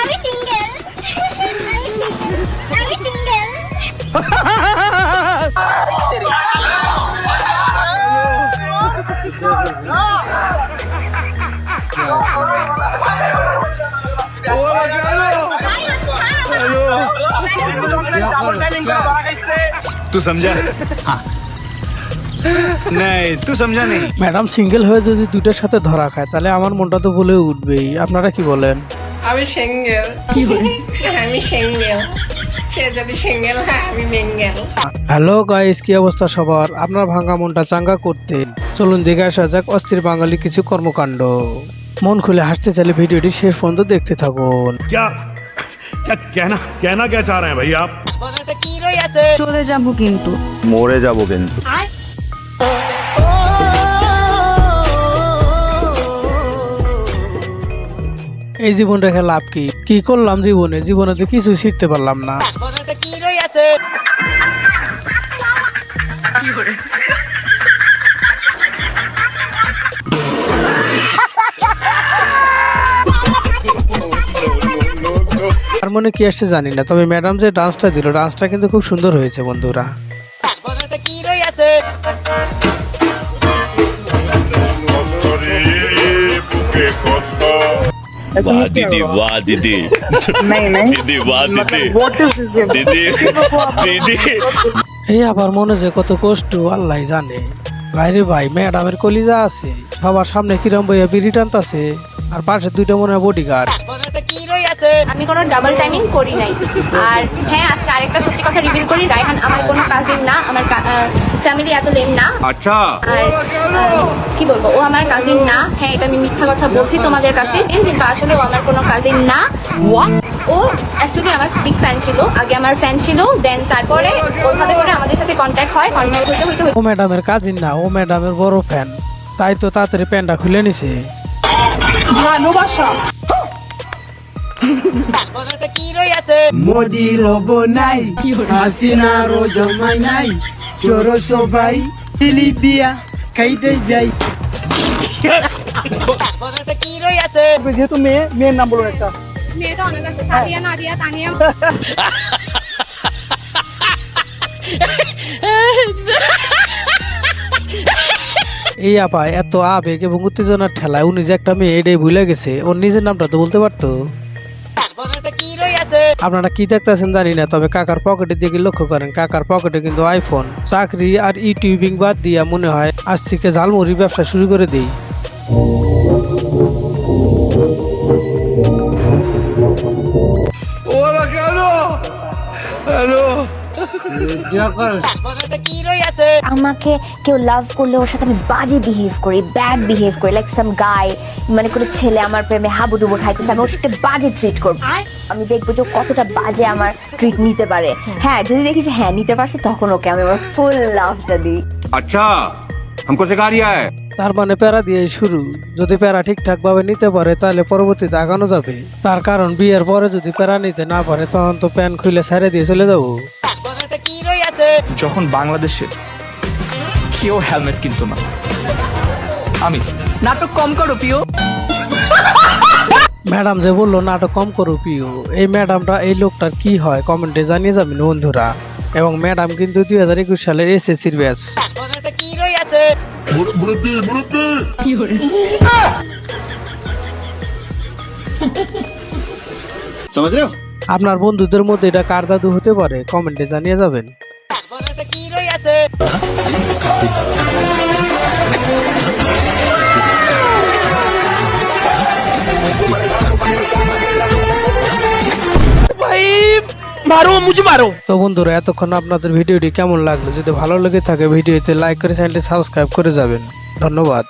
আমি সিঙ্গেল আমি সিঙ্গেল तू समझा नहीं तू समझा नहीं। ম্যাডাম সিঙ্গেল হয়ে যদি দুইটার সাথে ধরা খায় তাহলে আমার মনটা তো বলে উঠবেই। আপনারা কি বলেন? আমি সিঙ্গেল আমি সিঙ্গেল সে যদি সিঙ্গেল হয় আমি মিঙ্গেল। হ্যালো গাইস, কি অবস্থা সবার? আপনার ভাঙা মনটা চাঙ্গা করতে চলুন দেখে আসা যাক অস্থির বাঙালি কিছু কর্মকাণ্ড। মন খুলে হাসতে চাইলে ভিডিওটি শেষ পর্যন্ত দেখতে থাকুন। क्या क्या कहना क्या चाह रहे हैं भाई आप? চলে যাব কিন্তু मोरे जाबो কিন্তু এই জীবন রেখে লাভ কি? কি করলাম জীবনে? জীবনে তো কিছু শিখতে পারলাম না। তার মনে কি আসছে জানি না, তবে ম্যাডাম যে ডান্সটা দিল, ডান্সটা কিন্তু খুব সুন্দর হয়েছে বন্ধুরা। वाह दीदी वाह दीदी दीदी वाह दीदी दीदी दीदी এই আবার মনে যে কত কষ্ট আল্লাহ জানে। ভাইরে ভাই, ম্যাডামের কলিজা আছে, সবার সামনে কিরম বইয়া বিড়ি টানতাছে, আর পাশে দুইটা মনে হয় বডিগার্ড। আমি কোনো ডাবল টাইমিং করি নাই। আর হ্যাঁ, আজকে আরেকটা সত্যি কথা রিভিল করি, রায়হান আমার কোনো কাজিন না, আমার ফ্যামিলি এত লেম না। अच्छा আর কি বলবো, ও আমার কাজিন না। হ্যাঁ, এটা আমি মিথ্যা কথা বলছি তোমাদের কাছে, কিন্তু আসলে ও আমার কোনো কাজিন না। ও অ্যাকচুয়ালি আমার বিগ ফ্যান ছিল, আগে আমার ফ্যান ছিল, দেন তারপরে ওইভাবে করে আমাদের সাথে কন্ট্যাক্ট হয়, কন্ট্যাক্ট হইতে ও ম্যাডামের কাজিন না, ও ম্যাডামের বড় ফ্যান, তাই তো তাড়াতাড়ি প্যান্টটা খুলে নিছে। মোদির নাই হাসিনার জমাই নাই চোর সবাই লিবিয়া খাইতে যাই। যেহেতু মেয়ের নাম বলুন একটা। মেয়ে তো অনেক আছে, সাদিয়া, নাদিয়া, তানিয়া। এই আপা এত আবেগ এবং উত্তেজনার ঠেলায় উনি যে একটা মেয়ে এটাই ভুলে গেছে, ওর নিজের নামটা তো বলতে পারতো। আপনারা কি দেখতেছেন জানি না, তবে কাকার পকেটের দিকে লক্ষ্য করেন, কাকার পকেটে কিন্তু আইফোন। চাকরি আর ইউটিউবিং বাদ দিয়া মনে হয় আজ থেকে ঝালমুড়ি ব্যবসা শুরু করে দেই। আমাকে কেউ লাভ করলে ওর সাথে আমি বাজে বিহেভ করি, ব্যাড বিহেভ করি, লাইক সাম গাই, মানে কোনো ছেলে আমার প্রেমে হাবুডুবু খাইতেছে, আমি ওর সাথে বাজে ট্রিট করবো। আমি দেখবো যে কতটা বাজে আমার ট্রিট নিতে পারে। হ্যাঁ, যদি দেখি যে হ্যাঁ নিতে পারছে, তখন ওকে আমি আমার ফুল লাভটা দিই। अच्छा हमको सिखा रिया है। তার মানে প্যারা দিয়ে শুরু। যদি প্যারা ঠিকঠাক ভাবে নিতে পারে তাহলে পরবর্তীতে আগানো যাবে। তার কারণ বিয়ের পরে যদি প্যারা নিতে না পারে তখন তো প্যান খুলে ছেড়ে দিয়ে চলে যাবো। যখন বাংলাদেশে কেউ হেলমেট কিনতো না, আমি নাটক কম করো প্রিয়। ম্যাডাম যে বললো নাটক কম করো প্রিয়, এই ম্যাডামটা, এই লোকটার কি হয় কমেন্টে জানিয়ে যাবেন বন্ধুরা। এবং ম্যাডাম কিন্তু 2021 সালের এসএসসির ব্যাচ। समझ रहे हो? আপনার বন্ধুদের মধ্যে এটা কার দাদু হতে পারে কমেন্টে জানিয়ে যাবেন। তো বন্ধুরা, এতক্ষণ আপনাদের ভিডিওটি কেমন লাগলো? যদি ভালো লেগে থাকে ভিডিওতে লাইক করে চ্যানেলটি সাবস্ক্রাইব করে যাবেন। ধন্যবাদ।